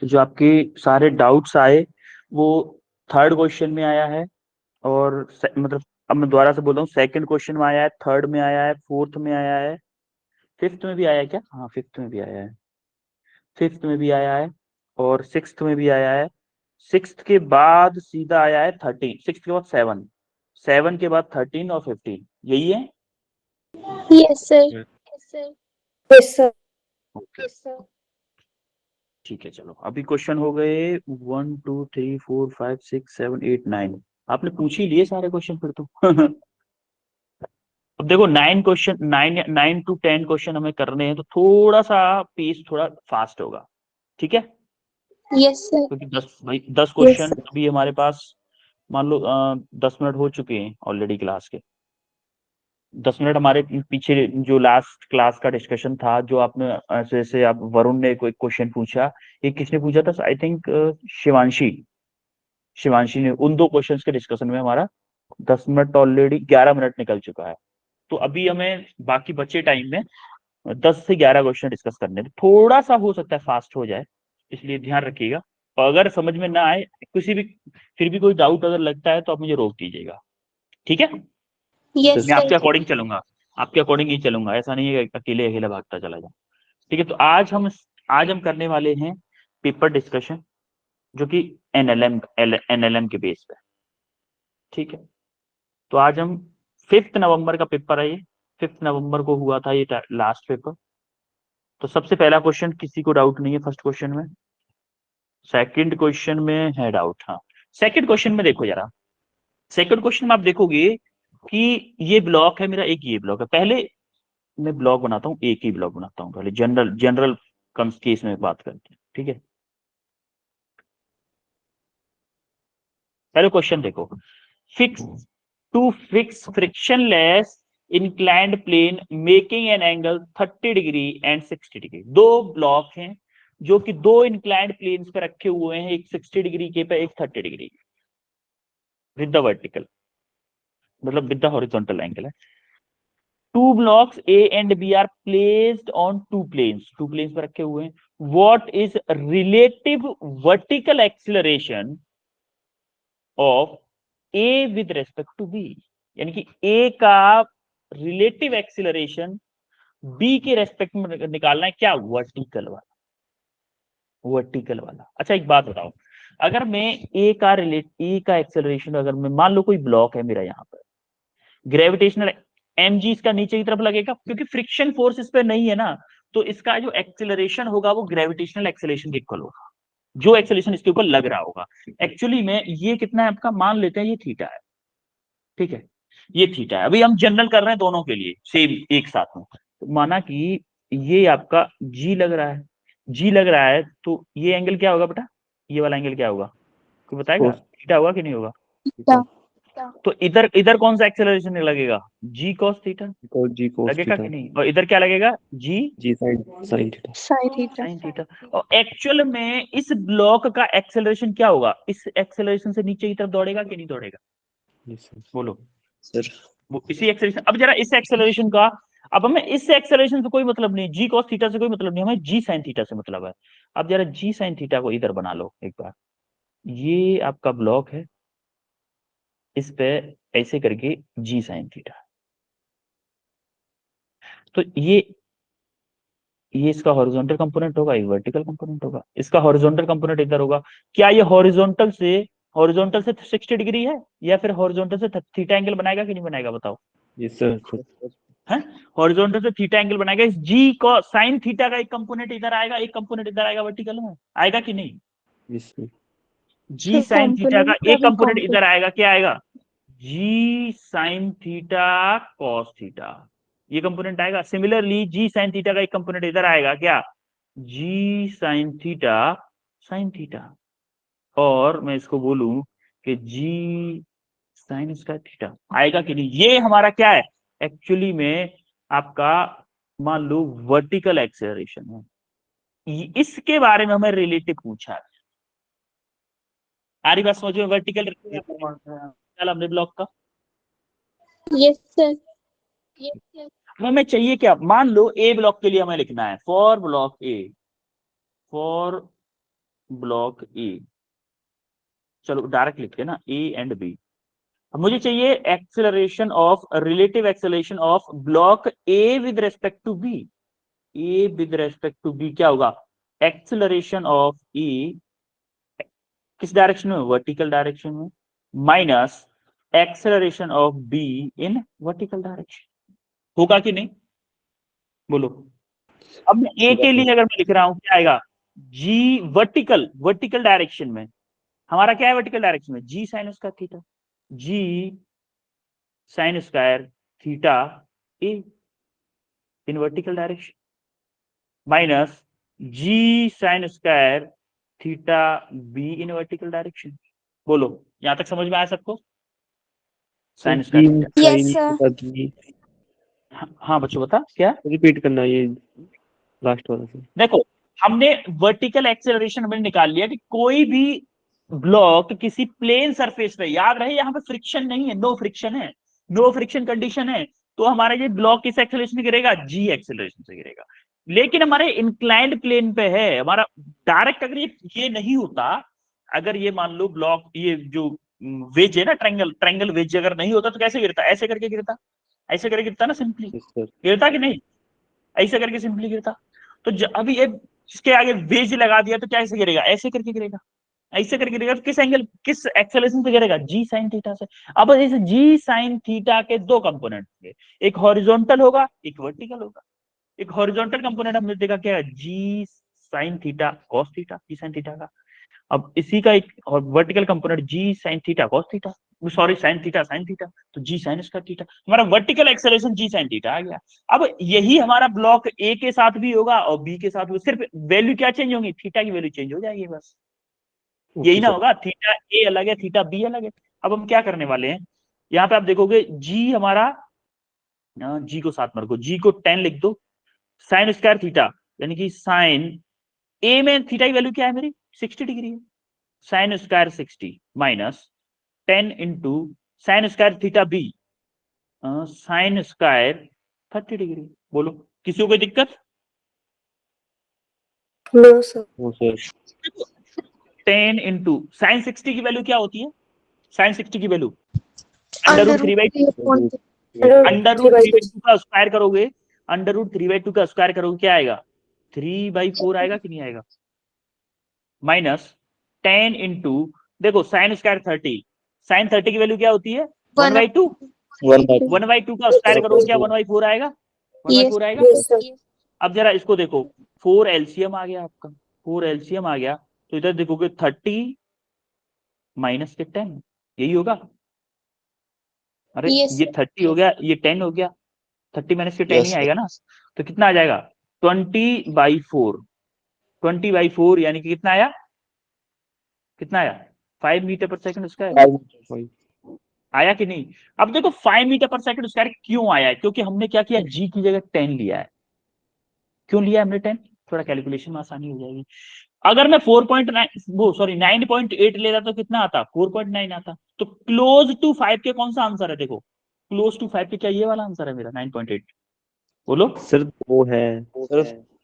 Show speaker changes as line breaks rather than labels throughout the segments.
तो जो आपके सारे डाउट्स आए वो थर्ड क्वेश्चन में आया है, और मतलब अब मैं दोबारा से बोल रहा हूँ, सेकंड क्वेश्चन में आया है, थर्ड में आया है, फोर्थ में आया है, फिफ्थ में भी आया है क्या? हाँ, फिफ्थ में भी आया है, फिफ्थ में भी आया है, और सिक्स्थ में भी आया है। सिक्स्थ के बाद सीधा आया है 13, सिक्स्थ के बाद 7, 7 के बाद 13 और 15, यही है।
Yes, sir.
Yes, sir.
Okay, ठीक है, चलो अभी क्वेश्चन हो गए 1 2 3 4 5 6 7 8 9। आपने पूछ ही लिए सारे क्वेश्चन फिर तो। अब देखो 9 क्वेश्चन, 9 to 10 क्वेश्चन हमें करने हैं, तो थोड़ा सा पेस थोड़ा फास्ट होगा, ठीक है?
Yes, sir.
क्योंकि 10
Yes,
क्वेश्चन
sir.
अभी हमारे पास, मान लो 10 मिनट हो चुके हैं ऑलरेडी क्लास के। 10 मिनट हमारे पीछे जो लास्ट क्लास का डिस्कशन था, जो आपने ऐसे ऐसे आप वरुण ने कोई क्वेश्चन पूछा, ये किसने पूछा था? आई थिंक शिवांशी, शिवांशी ने। उन दो क्वेश्चंस के डिस्कशन में हमारा 10 मिनट, ऑलरेडी 11 मिनट निकल चुका है। तो अभी हमें बाकी बचे टाइम में 10 से 11 क्वेश्चन डिस्कस करने हैं। थोड़ा सा हो सकता है फास्ट हो जाए, इसलिए ध्यान रखिएगा। और अगर समझ में ना आए, किसी भी फिर भी कोई डाउट अगर लगता है तो आप मुझे रोक दीजिएगा, ठीक है?
Yes,
मैं
sir.
आपके अकॉर्डिंग चलूंगा, आपके अकॉर्डिंग ही चलूंगा, ऐसा नहीं है कि अकेले अकेले भागता चला जाऊं। ठीक है, तो आज हम करने वाले हैं पेपर डिस्कशन, जो कि एनएलएम के बेस पे, ठीक है? तो आज हम 5 नवंबर का पेपर है ये, 5 नवंबर को हुआ था ये लास्ट पेपर। तो सबसे पहला क्वेश्चन किसी को डाउट नहीं है फर्स्ट क्वेश्चन में? सेकंड क्वेश्चन में है डाउट? हाँ, सेकंड क्वेश्चन में देखो जरा, सेकंड क्वेश्चन में आप देखोगे कि ये ब्लॉक है मेरा, एक ये ब्लॉक है। पहले मैं ब्लॉक बनाता हूँ, एक ही ब्लॉक बनाता हूँ, पहले जनरल जनरल केस में बात करते हैं, ठीक है? पहले क्वेश्चन देखो, fix to fix frictionless inclined plane making an angle 30 degree and 60 degree. दो ब्लॉक हैं जो कि दो इंक्लाइंड प्लेन्स पे रखे हुए हैं, एक 60 डिग्री के पे, एक 30 डिग्री विद द वर्टिकल, मतलब विद द हॉरिजॉन्टल एंगल है। Two blocks A and B are placed on two planes, two planes पर रखे हुए हैं। What is relative vertical acceleration of A with respect to B? यानी कि A का relative acceleration B के respect में निकालना है, क्या? वर्टिकल वाला, वर्टिकल वाला। अच्छा एक बात बताओ, अगर मैं ए का एक्सेलरेशन, अगर मैं मान लो कोई ब्लॉक है मेरा यहाँ पर, ग्रेविटेशनल mg इसका नीचे की तरफ लगेगा, क्योंकि फ्रिक्शन फोर्स इस पे नहीं है ना, तो इसका जो एक्सेलरेशन होगा वो ग्रेविटेशनल एक्सेलरेशन के इक्वल होगा, जो एक्सेलरेशन इसके ऊपर लग रहा होगा। एक्चुअली में ये कितना है आपका, मान लेते हैं ये थीटा है, ठीक है? ये थीटा है। अभी हम जनरल कर रहे हैं दोनों के लिए सेम एक साथ में, तो माना कि ये आपका जी लग रहा है, जी लग रहा है, तो ये एंगल क्या होगा बेटा? ये वाला एंगल क्या होगा, कोई बताएगा? थीटा होगा कि नहीं होगा?
Theta.
तो इधर इधर कौन सा एक्सेलरेशन लगेगा? जी कॉस थीटा
जी कोस
लगेगा
थीटा,
कि नहीं? और इधर क्या लगेगा? जी
g sine theta.
Psi theta.
Sine theta. और एक्चुअल में इस ब्लॉक का एक्सेलरेशन क्या होगा? इस एक्सेलरेशन से नीचे की तरफ दौड़ेगा कि नहीं दौड़ेगा?
यस
बोलो।
सर।
वो इसी एक्सेलरेशन, अब जरा इस एक्सेलरेशन का, अब हमें इस एक्सेलरेशन से कोई मतलब नहीं, जी कॉस थीटा से कोई मतलब नहीं, हमें जी साइन थीटा से मतलब है। अब जरा जी साइन थीटा को इधर बना लो एक बार, ये आपका ब्लॉक है, इस पे ऐसे करके जी साइन थीटा, तो ये इसका हॉरिजॉन्टल कंपोनेंट होगा, ये वर्टिकल कंपोनेंट होगा। इसका हॉरिजॉन्टल कंपोनेंट इधर होगा। क्या ये हॉरिजॉन्टल से 60 डिग्री है, या फिर हॉरिजॉन्टल से थीटा एंगल बनाएगा कि नहीं बनाएगा, बताओ?
Yes sir.
है, हॉरिजॉन्टल से थीटा एंगल बनाएगा। इस जी को साइन थीटा का एक कंपोनेंट इधर आएगा, एक कंपोनेंट इधर आएगा, वर्टिकल में आएगा कि नहीं?
Yes sir.
जी
So
साइन थीटा का
component का
एक
भी
कंपोनेंट इधर आएगा, क्या आएगा? जी साइन थीटा कॉस थीटा, ये कंपोनेंट आएगा। सिमिलरली जी साइन थीटा का एक कंपोनेंट इधर आएगा, क्या? जी साइन थीटा साइन थीटा। और मैं इसको बोलूं कि जी साइन स्क्वायर थीटा, आएगा कि नहीं? ये हमारा क्या है एक्चुअली में, आपका मान लो वर्टिकल एक्सेलरेशन है। इसके बारे में हमें रिलेटिव पूछा है। आरी बात समझो, वर्टिकल हमने ब्लॉक का
Yes, sir.
हमें चाहिए क्या? मान लो ए ब्लॉक के लिए हमें लिखना है, for block A, for block ए, चलो डायरेक्ट लिखते हैं ना, ए एंड बी। अब मुझे चाहिए acceleration of, relative acceleration of block A with respect to B. A with respect to B क्या होगा, एक्सेलरेशन ऑफ ए किस डायरेक्शन में, वर्टिकल डायरेक्शन में, minus acceleration of B in vertical direction. होगा कि नहीं, बोलो। अब मैं ए के लिए अगर मैं लिख रहा हूं क्या आएगा, जी वर्टिकल, वर्टिकल डायरेक्शन में हमारा क्या है, वर्टिकल डायरेक्शन में g sine square theta, g sine square theta a in vertical direction, minus g sine square theta b in vertical direction. बोलो यहां तक समझ में आया सबको, sine square theta.
Yes, sir.
हाँ बच्चों बता क्या,
रिपीट करना ये लास्ट वाला से।
देखो हमने वर्टिकल एक्सेलरेशन हमने निकाल लिया कि कोई भी ब्लॉक किसी प्लेन सरफेस पे, याद रहे यहाँ पे फ्रिक्शन नहीं है, नो फ्रिक्शन है, नो फ्रिक्शन कंडीशन है, तो हमारा ये ब्लॉक किस एक्सेलरेशन से गिरेगा, जी एक्सेलरेशन से गिरेगा। लेकिन हमारे इंक्लाइंड प्लेन पे है हमारा, डायरेक्ट अगर ये नहीं होता, अगर ये मान लो ब्लॉक, ये जो वेज है ना, ट्रायंगल, ट्रायंगल वेज अगर नहीं होता तो कैसे गिरता, ऐसे करके गिरता, ऐसे करके गिरता ना सिंपली,
Yes, sir.
गिरता कि नहीं, ऐसे करके सिंपली गिरता। तो अभी ये इसके आगे वेज लगा दिया तो क्या ऐसे गिरेगा, ऐसे करके गिरेगा, ऐसे करके गिरेगा, तो किस एंगल, किस एक्सेलरेशन से गिरेगा, जी साइन थीटा से। अब इस जी साइन थीटा के दो कंपोनेंट होंगे, एक हॉरिजॉन्टल होगा एक वर्टिकल होगा। एक हॉरिजॉन्टल कंपोनेंट हमने देखा क्या है, g sine theta cos theta, g sine theta का। अब इसी का एक vertical component g sine theta cos theta, sorry sine theta sine theta, तो जी साइन स्क्वायर थीटा, हमारा vertical acceleration g sine theta आ गया। अब यही हमारा ब्लॉक ए के साथ भी होगा और बी के साथ भी, सिर्फ वैल्यू क्या चेंज होगी, थीटा की वैल्यू चेंज हो जाएगी बस, यही ना होगा, थीटा ए अलग है थीटा बी अलग है। अब हम क्या करने वाले हैं, यहाँ पे आप देखोगे जी हमारा, जी को साथ में रखो, जी को 10 लिख दो, साइन स्क्वायर थीटा यानी कि साइन ए में थीटा की वैल्यू क्या है मेरी, 60 डिग्री है, sine square 60 minus 10 into sine square theta B, sine square 30 degree. बोलो किसी को कोई दिक्कत,
No, sir.
No, sir.
10 into sine 60 की वैल्यू क्या होती है, साइन 60 की value under root 3/2, under root 3/2 का स्क्वायर करोगे, अंडर रूट 3/2 का स्क्वायर करोगे क्या आएगा, 3/4 आएगा कि नहीं आएगा, माइनस 10 इंटू, देखो साइन स्क्वायर 30, साइन 30 की वैल्यू क्या होती है 1/2, 1/2 का स्क्वायर करोगे क्या 1/4 आएगा, 1/4 आएगा।
Yes, sir.
अब जरा इसको देखो, 4 एलसीएम आ गया आपका, 4 एलसीएम आ गया, तो इधर देखोगे 30 माइनस के 10, यही होगा, अरे
Yes,
ये 30 हो गया ये 10 हो गया, 30 माइनस के 10 ही आएगा ना, तो कितना आ जाएगा 20/4, 20/4 यानी कि कितना आया, कितना आया 5 मीटर पर सेकंड स्क्वायर, आया कि नहीं। अब देखो 5 मीटर पर सेकंड स्क्वायर क्यों आया है, क्योंकि हमने क्या किया, जी की जगह 10 लिया है। क्यों लिया हमने 10, थोड़ा कैलकुलेशन में आसानी हो जाएगी। अगर मैं 4.9 वो सॉरी 9.8 लेता तो कितना आता, 4.9 आता। तो क्लोज टू 5 के कौन सा आंसर है, देखो क्लोज टू 5 के क्या ये वाला आंसर है मेरा 9.8, बोलो
सर वो है,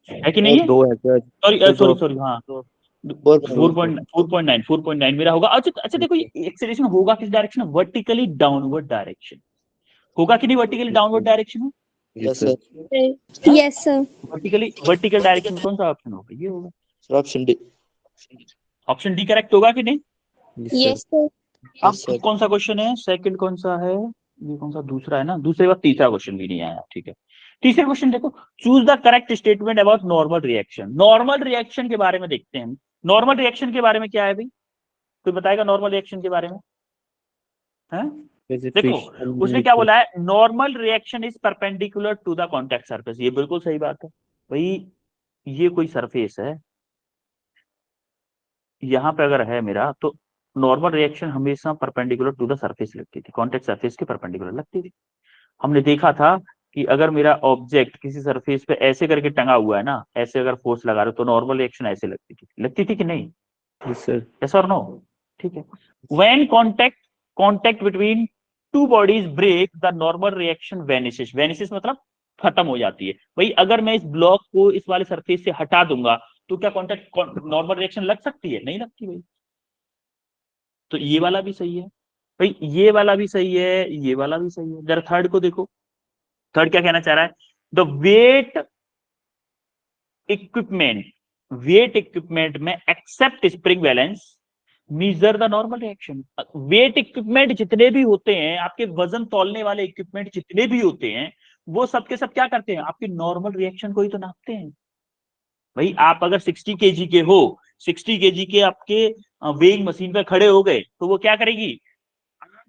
है कि नहीं है,
दो है सर।
सॉरी सॉरी सॉरी हाँ 4.9 मेरा होगा। अच्छा अच्छा देखो ये एक्सेलरेशन होगा किस डायरेक्शन में, वर्टिकली डाउनवर्ड डायरेक्शन, होगा कि नहीं वर्टिकली डाउनवर्ड डायरेक्शन में,
Yes, sir.
yes, sir.
Vertical direction कौन सा ऑप्शन होगा, ये होगा
option D.
Option D correct होगा कि नहीं।
Yes, sir.
अब कौन सा क्वेश्चन है, सेकंड कौन सा है, ये कौन सा दूसरा है ना, दूसरे बार तीसरा क्वेश्चन भी नहीं आया, ठीक है। तीसरा क्वेश्चन देखो, choose the correct statement about normal reaction. Normal reaction के बारे में देखते हैं, नॉर्मल रिएक्शन के बारे में क्या है भाई, कोई बताएगा नॉर्मल रिएक्शन के बारे में, है देखो उसने क्या बोला है, normal reaction is perpendicular to the contact surface, ये बिल्कुल सही बात है भाई, ये कोई सरफेस है यहाँ पे अगर है मेरा, तो नॉर्मल रिएक्शन हमेशा परपेंडिकुलर टू द सरफेस लगती थी, कॉन्टैक्ट सरफेस के परपेंडिकुलर लगती थी। हमने देखा था कि अगर मेरा ऑब्जेक्ट किसी सरफेस पे ऐसे करके टंगा हुआ है ना, ऐसे अगर फोर्स लगा रहे तो नॉर्मल रिएक्शन ऐसे लगती थी कि नहीं,
Yes, sir.
यस और नो, ठीक है। When contact between two bodies break the normal reaction vanishes, vanishes मतलब खत्म हो जाती है भाई। अगर मैं इस ब्लॉक को इस वाले सरफेस से हटा दूंगा तो क्या कॉन्टेक्ट नॉर्मल रिएक्शन लग सकती है? नहीं लगती भाई। तो ये वाला भी सही है भाई, ये वाला भी सही है, ये वाला भी सही है। जरा थर्ड को देखो, थर्ड क्या कहना चाह रहा है? द वेट इक्विपमेंट में except spring balance measure the normal reaction. Weight equipment जितने भी होते हैं, आपके वजन तौलने वाले इक्विपमेंट जितने भी होते हैं, वो सबके सब क्या करते हैं? आपकी नॉर्मल रिएक्शन को ही तो नापते हैं भाई। आप अगर 60 केजी के हो, 60 केजी के आपके वेइंग मशीन पे खड़े हो गए, तो वो क्या करेगी?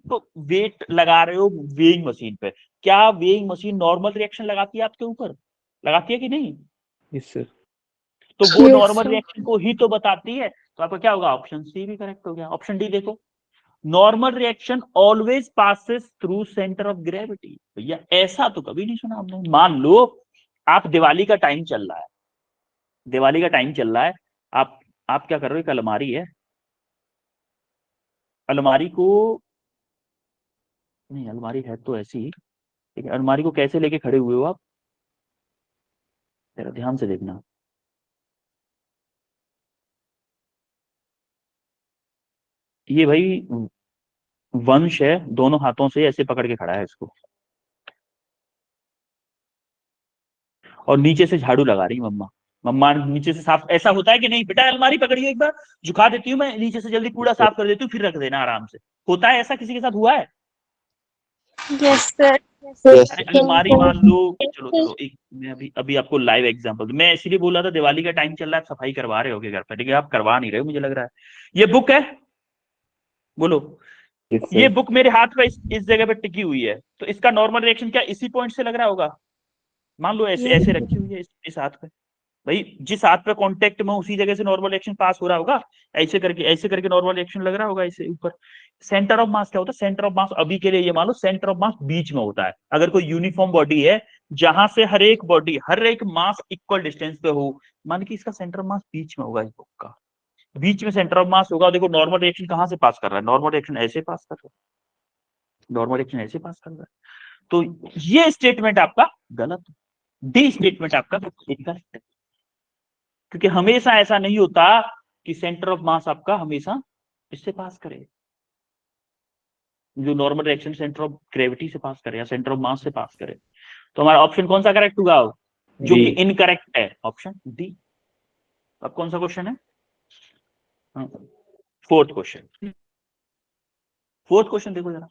तो वेट लगा रहे हो वेइंग मशीन पे, क्या वेइंग मशीन नॉर्मल रिएक्शन लगाती है आपके ऊपर? लगाती है कि नहीं?
Yes sir.
तो वो
Yes,
नॉर्मल
sir.
रिएक्शन को ही तो बताती है। तो आपका क्या होगा? ऑप्शन सी भी करेक्ट हो गया। ऑप्शन डी देखो, normal reaction always passes through centre of gravity. भैया ऐसा तो कभी नहीं सुना हमने। मान लो आप दिवाली का टाइम चल रहा है, दिवाली का टाइम चल रहा है, आप क्या कर रहे हो? एक अलमारी है, अलमारी को, नहीं अलमारी है तो ऐसी ही, ठीक है, अलमारी को कैसे लेके खड़े हुए हो आप? जरा ध्यान से देखना। ये भाई वंश है, दोनों हाथों से ऐसे पकड़ के खड़ा है इसको, और नीचे से झाड़ू लगा रही मम्मा। मम्मा नीचे से साफ, ऐसा होता है कि नहीं बेटा? अलमारी पकड़िए एक बार, झुका देती हूँ मैं नीचे से, जल्दी कूड़ा साफ कर देती हूँ, फिर रख देना आराम से। होता है ऐसा? किसी के साथ हुआ है?
Yes, sir.
यस
अरे अलमारी मान लो, चलो चलो एक, मैं अभी अभी आपको लाइव एग्जांपल, मैं इसीलिए बोल रहा था दिवाली का टाइम चल रहा है, सफाई करवा रहे होगे घर पर, लेकिन आप करवा नहीं रहे हो मुझे लग रहा है। ये बुक है, बोलो,
यस
ये
सर।
बुक मेरे हाथ पे इस जगह पे टिकी हुई है, तो इसका नॉर्मल रिएक्शन क्या इसी पॉइंट से लग रहा होगा? मान लो ऐसे
Yes.
ऐसे रखी हुई है इस हाथ पे, भाई जिस हाथ पे कांटेक्ट में उसी जगह से नॉर्मल रिएक्शन पास हो रहा होगा। ऐसे करके नॉर्मल रिएक्शन लग रहा होगा इसे ऊपर। सेंटर ऑफ मास क्या होता है? सेंटर ऑफ मास अभी के लिए ये मान लो, सेंटर ऑफ मास बीच में होता है। अगर कोई यूनिफॉर्म बॉडी है जहां से हर एक मास इक्वल डिस्टेंस पे हो, मान कि इसका सेंटर ऑफ मास बीच में होगा, इस बुक का बीच में सेंटर ऑफ मास होगा। देखो नॉर्मल रिएक्शन कहां से पास कर रहा है? नॉर्मल रिएक्शन ऐसे पास कर रहा है, नॉर्मल रिएक्शन ऐसे पास कर रहा है। तो ये स्टेटमेंट आपका गलत, डी स्टेटमेंट आपका गलत है, क्योंकि हमेशा ऐसा नहीं होता कि सेंटर ऑफ मास आपका हमेशा इससे पास करे, जो normal reaction centre of gravity से पास करे या सेंटर ऑफ मास से पास करे। तो हमारा ऑप्शन कौन सा करेक्ट होगा? जो कि इनकरेक्ट है, ऑप्शन डी। अब कौन सा क्वेश्चन है? फोर्थ क्वेश्चन, फोर्थ क्वेश्चन देखो जरा।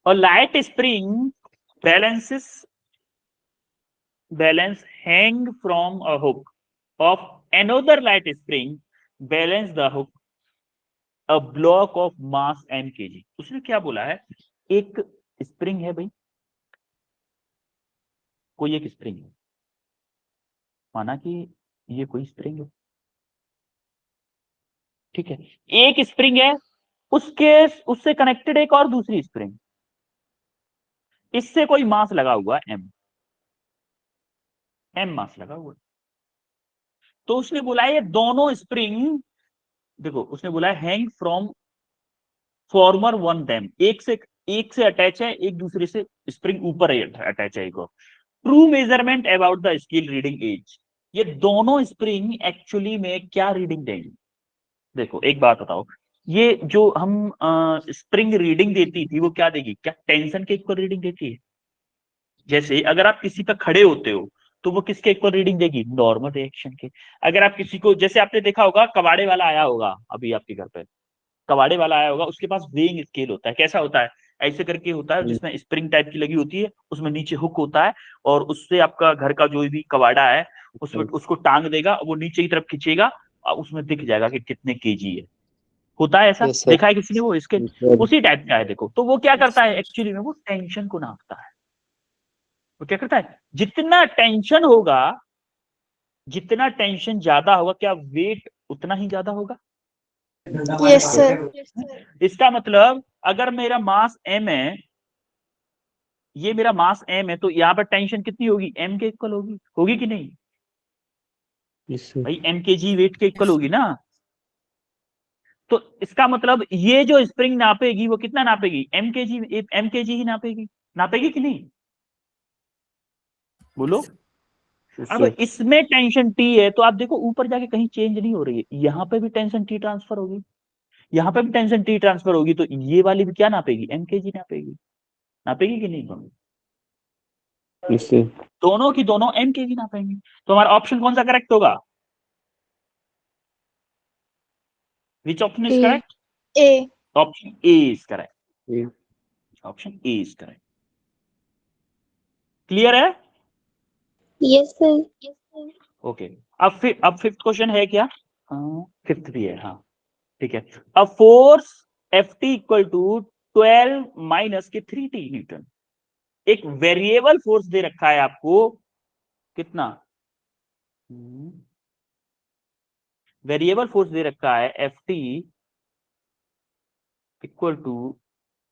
और light spring balance hang from a hook of another light spring balance the hook a block of mass m kg। उसने क्या बोला है? एक स्प्रिंग है भाई, कोई एक स्प्रिंग है, माना कि ये कोई स्प्रिंग है, ठीक है, एक स्प्रिंग है, उसके उससे कनेक्टेड एक और दूसरी स्प्रिंग, इससे कोई मास लगा हुआ एम मास लगा हुआ। तो उसने बोला है ये दोनों स्प्रिंग, देखो उसने बोला है hang from farmer one them, एक से अटैच है, एक दूसरे से स्प्रिंग ऊपर अटैच है एक और। True measurement about the scale reading as, ये दोनों स्प्रिंग एक्चुअली में क्या रीडिंग देंगे? देखो एक बात बताओ, ये जो हम स्प्रिंग रीडिंग देती थी वो क्या देगी? क्या टेंशन के इक्वल रीडिंग देती है? जैसे अगर आप किसी पर खड़े होते हो तो वो किसके इक्वल रीडिंग देगी? नॉर्मल रिएक्शन के। अगर आप किसी को, जैसे आपने देखा होगा कबाड़े वाला आया होगा अभी आपके घर पे, कबाड़े वाला आया होगा, उसके पास वेइंग स्केल होता है, कैसा होता है? ऐसे करके होता है, जिसमें स्प्रिंग टाइप की लगी होती है, उसमें नीचे हुक होता है, और उससे आपका घर का जो भी कबाड़ा है उसमें उसको टांग देगा, वो नीचे की तरफ खींचेगा और उसमें दिख जाएगा कि कितने केजी है। होता है ऐसा?
Yes sir.
देखा है किसी ने वो? इसके उसी टाइप का है देखो। तो वो क्या करता है एक्चुअली में? वो टेंशन को नापता है। वो क्या करता है? जितना टेंशन होगा, जितना टेंशन ज्यादा होगा, क्या वेट उतना ही ज्यादा होगा?
Yes, sir.
इसका मतलब अगर मेरा मास m है, ये मेरा मास m है, तो यहाँ पर टेंशन कितनी होगी? m के इक्वल होगी, होगी कि नहीं
यस सर।
भाई? m के जी वेट के इक्वल होगी ना। तो इसका मतलब ये जो स्प्रिंग नापेगी वो कितना नापेगी? m के जी ही नापेगी, नापेगी कि नहीं? बोलो।
Yes,
अब
sir.
इसमें टेंशन टी है तो आप देखो ऊपर जाके कहीं चेंज नहीं हो रही है, यहाँ पे भी टेंशन टी ट्रांसफर होगी, यहाँ पे भी टेंशन टी ट्रांसफर होगी, तो ये वाली भी क्या नापेगी, एमकेजी नापेगी, नापेगी कि नहीं?
Yes, sir.
दोनों की दोनों एमकेजी नापेंगे। तो हमारा ऑप्शन कौन सा करेक्ट होगा? विच option is
A.
Correct?
A.
Option A is correct,
Yeah.
Option A is correct. Clear है?
Yes, sir.
ओके। अब फिफ्थ क्वेश्चन है क्या? हाँ, फिफ्थ भी है, हाँ ठीक है। अब force F T equal to 12 minus K 3t Newton, एक वेरिएबल फोर्स दे रखा है आपको, कितना? वेरिएबल फोर्स दे रखा है F T equal to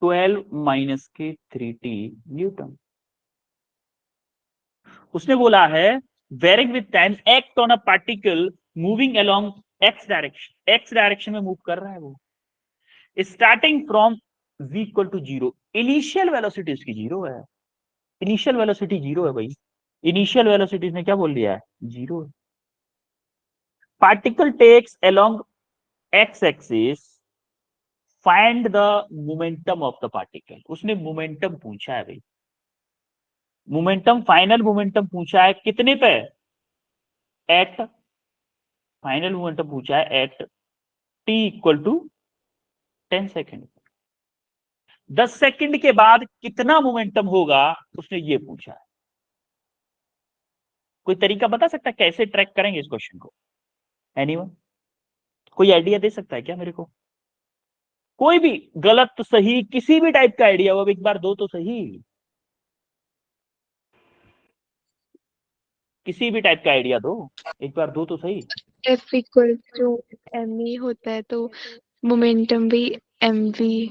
12 minus K 3t newton. उसने बोला है varying with time act on a particle moving along X direction, X direction में मूव कर रहा है वो, starting from v equal to 0। Initial velocity इसकी 0 है, इनिशियल वेलोसिटी 0 है भाई, इनिशियल वेलोसिटी ने क्या बोल दिया है, 0 है। Particle takes along X axis, find the momentum of the particle. उसने मोमेंटम पूछा है भाई, मोमेंटम, फाइनल मोमेंटम पूछा है कितने पे, एट, फाइनल मोमेंटम पूछा है at t equal to 10 second. 10 second के बाद कितना मोमेंटम होगा उसने ये पूछा है। कोई तरीका बता सकता है कैसे ट्रैक करेंगे इस क्वेश्चन को? एनीवन कोई आइडिया दे सकता है क्या मेरे को? कोई भी, गलत तो सही, किसी भी टाइप का आइडिया हो, अब एक बार दो तो सही, किसी भी टाइप का आइडिया दो, एक बार दो तो सही।
F equal to M A होता है तो मोमेंटम भी एम वी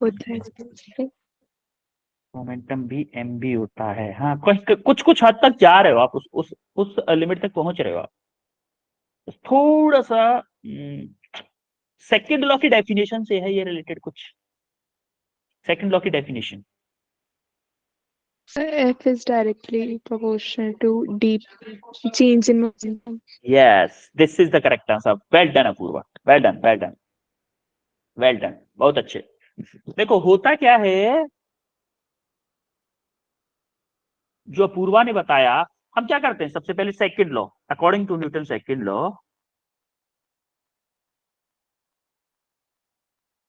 होता है।
मोमेंटम भी एम बी होता है, हाँ कुछ कुछ हद तक जा रहे हो आप, उस लिमिट तक पहुंच रहे हो आप। थोड़ा सा सेकंड लॉ की डेफिनेशन से है ये रिलेटेड, कुछ सेकंड लॉ की definition.
F is directly proportional to d change in momentum.
Yes, this is the correct answer. Well done Apurva, well done, well done, well done, बहुत अच्छे। देखो होता क्या है, जो अपूर्वा ने बताया, हम क्या करते हैं सबसे पहले second law, according to newton second law,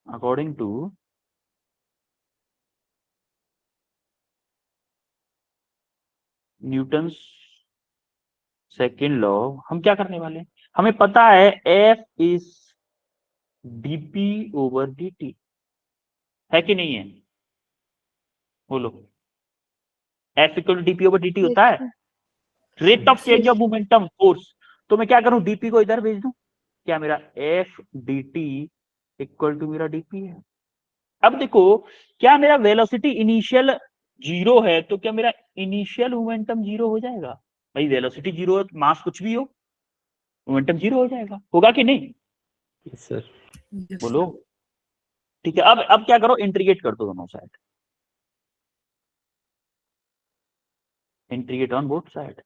according to newton second law, हम क्या करने वाले हैं, हमें पता है F is DP over dt, है कि नहीं है? बोलो, F equal to DP over dt होता है, rate of change of momentum force. तो मैं क्या करूं, डीपी को इधर भेज दूं, क्या मेरा F D T equal to मेरा डीपी है। अब देखो, क्या मेरा वेलोसिटी इनिशियल 0 है तो क्या मेरा इनिशियल मोमेंटम 0 हो जाएगा? भाई वेलोसिटी 0 है, मास कुछ भी हो, मोमेंटम 0 हो जाएगा, होगा कि नहीं?
Yes, sir.
बोलो, ठीक है। अब क्या करो, इंटीग्रेट कर दो दोनों side, integrate on both side.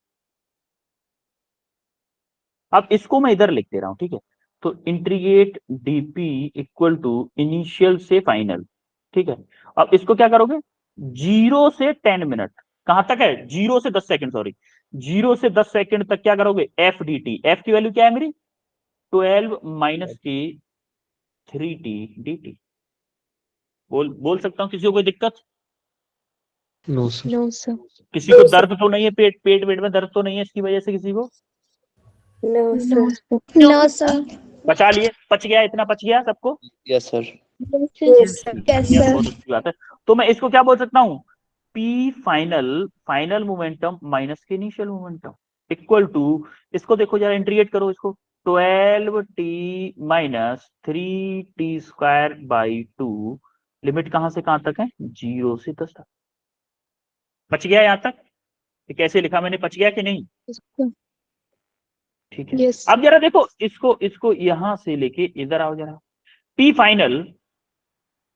अब इसको मैं इधर लिख दे रहा हूं, ठीक है। तो integrate DP equal to initial से फाइनल, ठीक है। अब इसको क्या करोगे, 0 से 10 मिनट, कहां तक है, 0 से 10 सेकंड, सॉरी 0 से 10 सेकंड तक क्या करोगे, एफ डी टी, एफ की वैल्यू क्या है मेरी, 12 माइनस की 3t dt। बोल सकता हूं, किसी को कोई दिक्कत?
No, sir.
No, sir.
किसी को दर्द तो नहीं है, पेट पेट में दर्द तो नहीं है इसकी वजह से किसी को?
No, sir.
No, sir.
बचा लिए, पच गया, इतना पच गया सबको?
Yes, sir.
Yes, sir.
Yes,
ये
sir.
बहुत अच्छी बात है। तो मैं इसको क्या बोल सकता हूँ, P final, final momentum minus के इनिशियल मोमेंटम इक्वल टू, इसको देखो जरा, इंटीग्रेट करो इसको, 12t minus 3t square by 2, limit कहां से कहां तक है, 0 से 10 तक। पच गया यहां तक? ये कैसे लिखा मैंने, पच गया कि नहीं? ठीक है।
Yes.
अब जरा देखो इसको, इसको यहां से लेके इधर आओ जरा, P final,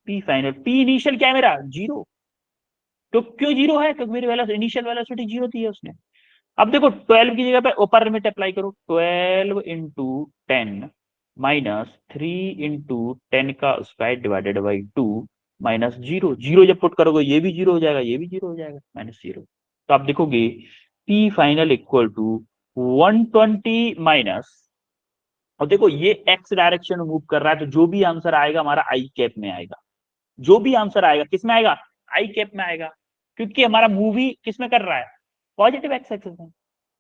P final, P initial क्या है मेरा, 0। तो क्यों 0 है, क्योंकि मेरी इनिशियल वेलोसिटी 0 दी है उसने। अब देखो 12 की जगह पे ऊपर लिमिट अप्लाई करो, 12 इंटू 10 माइनस 3 इंटू 10 का स्क्वायर डिवाइडेड बाई 2 माइनस 0, 0 जब पुट करोगे ये भी 0 हो जाएगा, ये भी 0 हो जाएगा, माइनस 0। तो आप देखोगे P final equal to 120 minus, और देखो ये एक्स डायरेक्शन में मूव कर रहा है, तो जो भी आंसर आएगा हमारा आई कैप में आएगा, जो भी आंसर आएगा किस में आएगा, आई कैप में आएगा, क्योंकि हमारा मूवी किस में कर रहा है, पॉजिटिव एक्स एक्सिस में,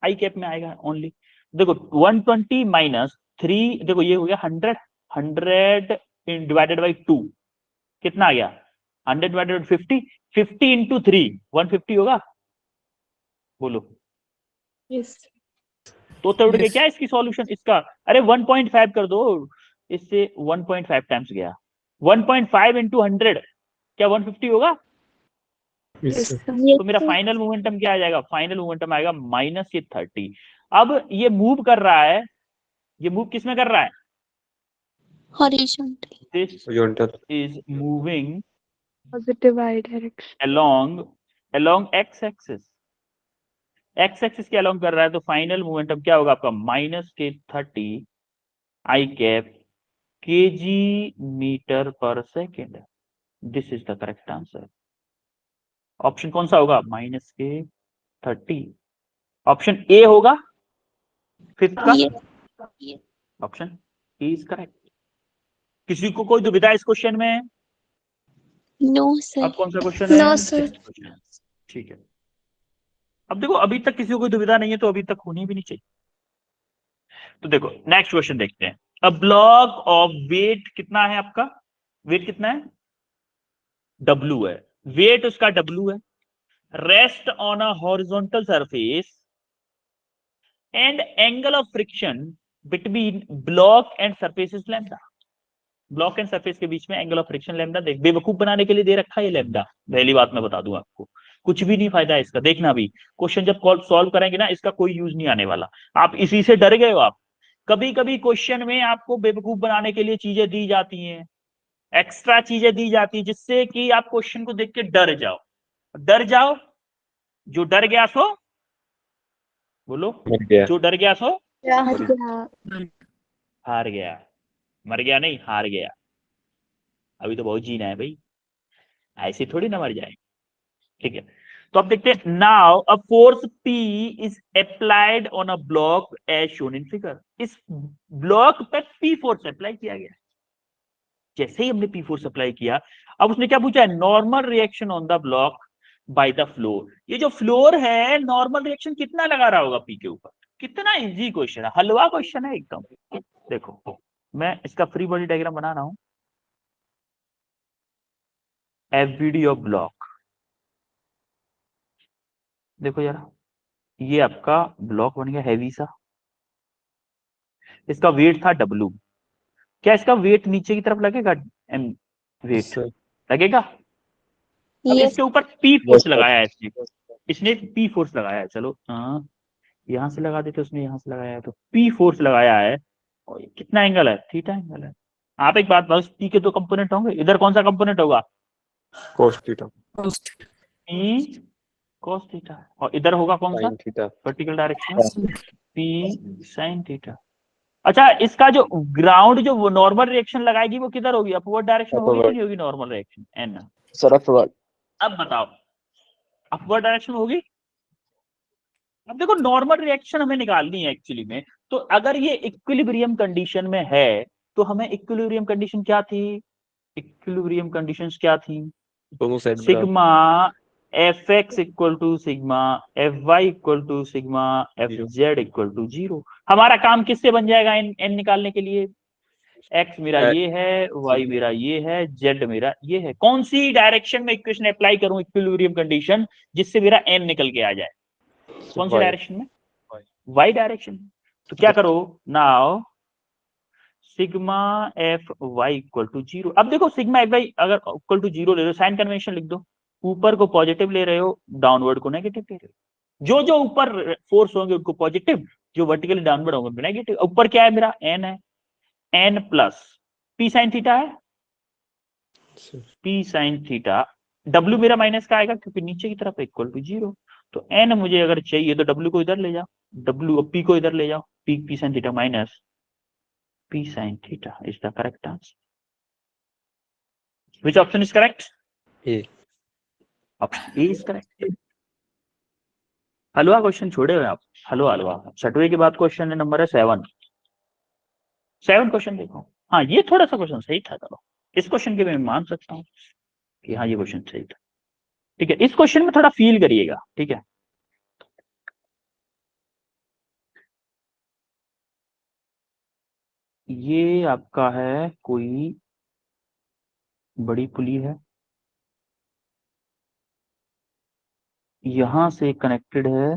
आई कैप में आएगा ओनली। देखो 120 माइनस 3, देखो ये हो गया 100, 100 डिवाइडेड बाई 2 कितना आ गया, 100 डिवाइडेड 50, 50 इंटू 3 150 होगा, बोलो।
Yes.
तो उड़ के क्या है इसकी सॉल्यूशन इसका, अरे 1.5 कर दो, इससे 1.5 टाइम्स गया, 1.5 इंटू 100 क्या 150 होगा।
Yes,
Yes,
sir.
sir.
तो मेरा फाइनल मोमेंटम क्या आ जाएगा, फाइनल मोमेंटम आएगा माइनस ये 30। अब ये मूव कर रहा है, ये मूव किस में कर रहा है,
Horizontal.
This
Horizontal.
Is moving
positive I direction.
along x axis, x axis के along कर रहा है, तो फाइनल मोमेंटम क्या होगा आपका माइनस के 30 आई कैप kg मीटर पर second. This is the correct answer. Option कौन सा होगा, माइनस के 30, ऑप्शन ए होगा फिफ्थ का,
Yes.
Option A is correct. किसी को कोई दुविधा इस क्वेश्चन में,
No, sir.
अब कौन सा क्वेश्चन है,
No, sir.
6th क्वेश्चन, ठीक है। अब देखो अभी तक किसी को कोई दुविधा नहीं है, तो अभी तक होनी भी नहीं चाहिए। तो देखो नेक्स्ट क्वेश्चन देखते हैं। अ ब्लॉक ऑफ वेट कितना है आपका, वेट कितना है, W है, वेट उसका W है, rest on a horizontal surface and angle of friction between block and surface is lambda. Block and surface के बीच में एंगल ऑफ फ्रिक्शन लैम्डा, देख बेवकूफ बनाने के लिए दे रखा है ये लैम्डा, पहली बात मैं बता दूं आपको, कुछ भी नहीं फायदा है इसका। देखना भी क्वेश्चन जब सॉल्व करेंगे ना, इसका कोई यूज नहीं आने वाला। आप इसी से डर गए हो आप, कभी कभी क्वेश्चन में आपको बेवकूफ बनाने के लिए चीजें दी जाती हैं, एक्स्ट्रा चीजें दी जाती है, जिससे कि आप क्वेश्चन को देख के डर जाओ, डर जाओ। जो डर गया सो बोलो,
मर गया.
जो डर गया सो
Yeah.
हार गया, मर गया नहीं, हार गया। अभी तो बहुत जीना है भाई, ऐसे थोड़ी ना मर जाए, ठीक है। तो अब देखते हैं, now a force P is applied on a block as shown in figure. इस ब्लॉक पर P फोर्स अप्लाई किया गया। जैसे ही हमने P फोर्स अप्लाई किया, अब उसने क्या पूछा है, normal reaction on the block by the floor. ये जो फ्लोर है, नॉर्मल रिएक्शन कितना लगा रहा होगा P के ऊपर, कितना इजी क्वेश्चन है, हलवा क्वेश्चन है एकदम। देखो मैं इसका फ्री बॉडी डायग्राम बना रहा हूं, एफबीडी ऑफ ब्लॉक, देखो जरा, ये आपका ब्लॉक बन गया हैवी सा, इसका वेट था W, क्या इसका वेट नीचे की तरफ लगेगा, एम
Yes,
वेट
sir.
लगेगा। अब
Yes.
इसके ऊपर P फोर्स
Yes, sir.
लगाया है इसने P फोर्स लगाया है, चलो हाँ यहां से लगा देते, उसने यहां से लगाया है, तो P फोर्स लगाया है, और कितना एंगल है, थीटा एंगल है। आप एक बात बस, P के दो कंपोनेंट होंगे, इधर कौन सा कंपोनेंट होगा,
Cos theta.
P cos theta, और इधर होगा कौन सा,
Sin theta.
वर्टिकल डायरेक्शन में P sin थीटा। अच्छा इसका जो ग्राउंड जो नॉर्मल रिएक्शन लगाएगी वो किधर होगी, अपवर्ड डायरेक्शन में होगी कि नहीं होगी normal reaction, N.
Sir, upward.
अब बताओ अपवर्ड डायरेक्शन में होगी। अब देखो नॉर्मल रिएक्शन हमें निकालनी है एक्चुअली में, तो अगर ये इक्विलिब्रियम कंडीशन में है, तो हमें इक्विलिब्रियम कंडीशन क्या थी, इक्विलिब्रियम कंडीशंस क्या थी,
दोनों side
sigma F X equal to sigma F Y equal to sigma F Z equal to 0। हमारा काम किससे बन जाएगा, एन निकालने के लिए, एक्स मेरा ये है, वाई मेरा ये है, जेड मेरा ये है। कौन सी डायरेक्शन में इक्वेशन अप्लाई करूं इक्विलिब्रियम कंडीशन, जिससे मेरा एन निकल के आ जाए, कौन सी डायरेक्शन में, वाई डायरेक्शन। तो क्या करो, now sigma F Y equal to 0। अब देखो सिग्मा एफ वाई अगर इक्वल टू 0 ले रहे हो, साइन कन्वेंशन लिख दो, ऊपर को पॉजिटिव ले रहे हो, डाउनवर्ड को नेगेटिव ले रहे हो। जो जो ऊपर फोर्स होंगे उनको पॉजिटिव, जो वर्टिकली डाउनवर्ड होंगे उनको नेगेटिव। ऊपर क्या है मेरा, एन है, N plus P sine theta है, पी साइन थीटा, डब्ल्यू मेरा माइनस का आएगा क्योंकि नीचे की तरफ इक्वल टू 0, तो n मुझे अगर चाहिए तो w को इधर ले जाओ, w p को इधर ले जाओ, p sin theta minus p sin theta is the correct answer. Which option is correct?
A.
Option A is correct. Halwa question छोड़े हुए आप, हलवा हलवा. छठवें के बाद क्वेश्चन नंबर है 7. 7 क्वेश्चन देखो. हाँ ये थोड़ा सा क्वेश्चन सही था. चलो इस क्वेश्चन के मैं मान सकता हूँ कि हाँ ये क्वेश्चन सही था. ठीक है, इस क्वेश्चन में थोड़ा फील करिएगा. ठीक है, ये आपका है कोई बड़ी पुली है, यहां से कनेक्टेड है.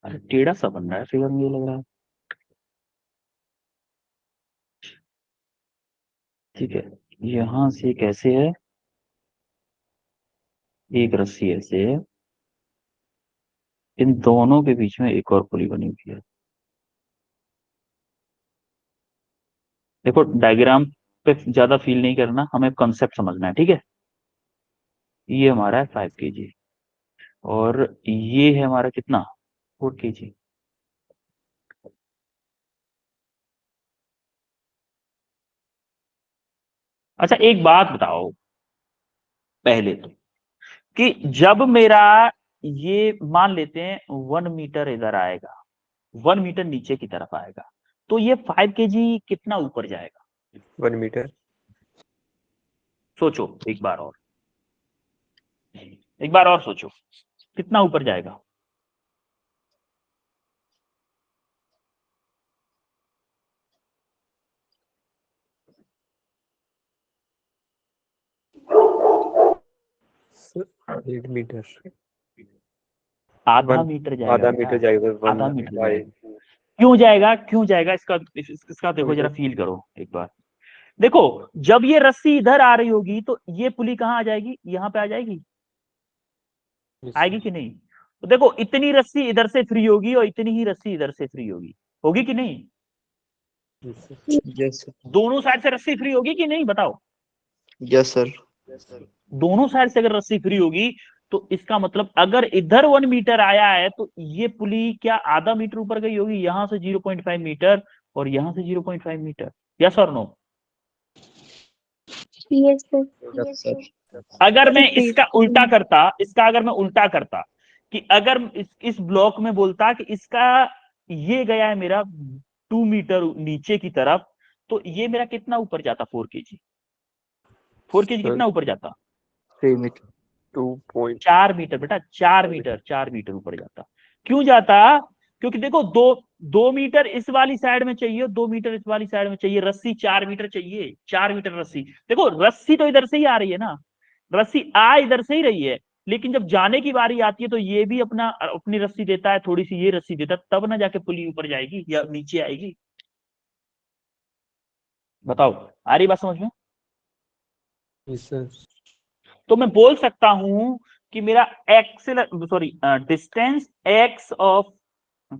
अरे टेढ़ा सा बन रहा है फिगर, मुझे लग रहा है. ठीक है, यहां से कैसे है, एक रस्सी ऐसे है, इन दोनों के बीच में एक और पुली बनी हुई है. देखो डायग्राम पे ज्यादा फील नहीं करना, हमें कॉन्सेप्ट समझना है. ठीक है, ये हमारा है 5 kg और ये है हमारा कितना 4 kg. अच्छा एक बात बताओ पहले तो, कि जब मेरा ये मान लेते हैं 1 मीटर इधर आएगा, 1 मीटर नीचे की तरफ आएगा, तो ये 5 kg कितना ऊपर जाएगा?
1 मीटर.
सोचो एक बार और, एक बार और सोचो कितना ऊपर जाएगा?
Sir, 8 meter.
आधा
One-
मीटर जाएगा
आधा
बेटा,
मीटर जाएगा.
आधा
1
मीटर
by
जाएगा. क्यों जाएगा, क्यों जाएगा, इसका देखो जरा फील करो एक बार. देखो जब ये रस्सी इधर आ रही होगी तो ये पुली कहाँ आ जाएगी, यहाँ पे आ जाएगी, आएगी कि नहीं? तो देखो इतनी रस्सी इधर से फ्री होगी और इतनी ही रस्सी इधर से फ्री होगी, होगी कि नहीं?
Yes sir.
दोनों साइड से रस्सी फ्री होगी कि नहीं बताओ?
Yes sir.
दोनों साइड से अगर रस्सी फ्री होगी तो इसका मतलब अगर इधर 1 मीटर आया है तो ये पुली क्या आधा मीटर ऊपर गई होगी, यहां से 0.5 मीटर और यहां से 0.5 मीटर. यस और no?
Yes sir.
Yes sir.
अगर मैं
Repeat.
इसका उल्टा करता, इसका अगर मैं उल्टा करता कि अगर इस ब्लॉक में बोलता कि इसका ये गया है मेरा 2 मीटर नीचे की तरफ, तो ये मेरा कितना ऊपर जाता 4 kg? 4 kg कितना ऊपर जाता?
3 मीटर. 2.
4 मीटर बेटा, 4 मीटर, 4 मीटर ऊपर जाता. क्यों जाता? क्योंकि देखो 2 मीटर इस वाली साइड में चाहिए, 2 मीटर इस वाली साइड में चाहिए, रस्सी 4 मीटर चाहिए, 4 मीटर रस्सी. देखो रस्सी तो इधर से ही आ रही है ना, रस्सी आ इधर से ही रही है, लेकिन जब जाने की बारी आती है तो ये भी अपनी रस्सी देता है, थोड़ी सी ये रस्सी देता है, तब ना जाके पुली ऊपर जाएगी या नीचे आएगी. बताओ आ रही बात समझ में?
Yes sir.
तो मैं बोल सकता हूं कि मेरा डिस्टेंस एक्स ऑफ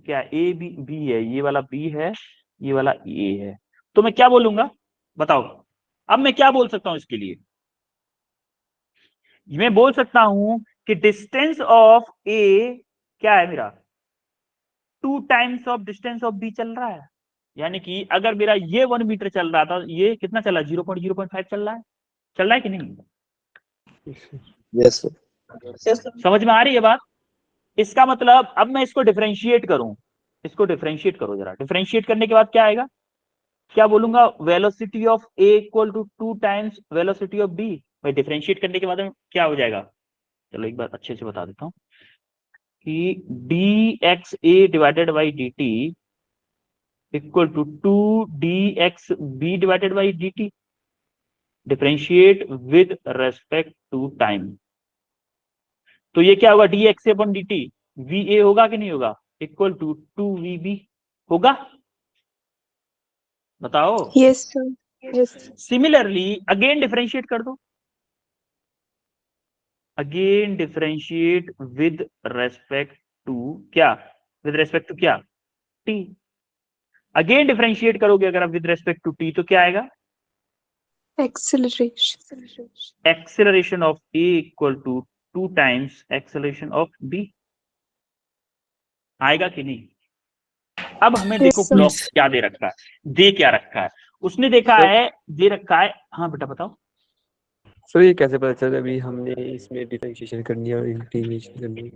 क्या ए बी है, ये वाला बी है, ये वाला ए है, तो मैं क्या बोलूंगा बताओ? अब मैं क्या बोल सकता हूं इसके लिए? मैं बोल सकता हूं कि डिस्टेंस ऑफ ए क्या है मेरा 2 times of distance of B चल रहा है. यानी कि अगर मेरा ये 1 मीटर चल रहा था, ये कितना चला 0.05 चल रहा है कि नहीं?
Yes sir.
समझ में आ रही है बात? इसका मतलब अब मैं इसको डिफरेंशिएट करूं, इसको डिफरेंशिएट करो जरा. डिफरेंशिएट करने के बाद क्या आएगा, क्या बोलूंगा? Velocity of A equal to 2 times velocity of B. भाई डिफरेंशिएट करने के बाद में क्या हो जाएगा? चलो एक बार अच्छे से बता देता हूं कि d x a divided by d T equal to 2 d x b divided by d t. Differentiate with respect to time. तो ये क्या होगा, d x upon d t, v a होगा कि नहीं होगा, इक्वल टू 2 वी बी होगा. बताओ.
Yes sir. Yes.
Similarly again differentiate कर दो, again differentiate with respect to क्या, विद रेस्पेक्ट टू क्या, टी. अगेन डिफरेंशिएट करोगे अगर आप विद रेस्पेक्ट टू टी तो क्या आएगा?
Acceleration.
Acceleration of A equal to 2 times acceleration of B। आएगा कि नहीं? अब हमें
Yes,
देखो
sir.
ब्लॉक क्या दे रखा है, दे क्या रखा है उसने देखा
सर-
है, दे रखा है। हाँ बेटा बताओ।
सर ये कैसे पता चला अभी हमने इसमें डिफरेंशिएशन करनी है और इंटीग्रेशन करनी है?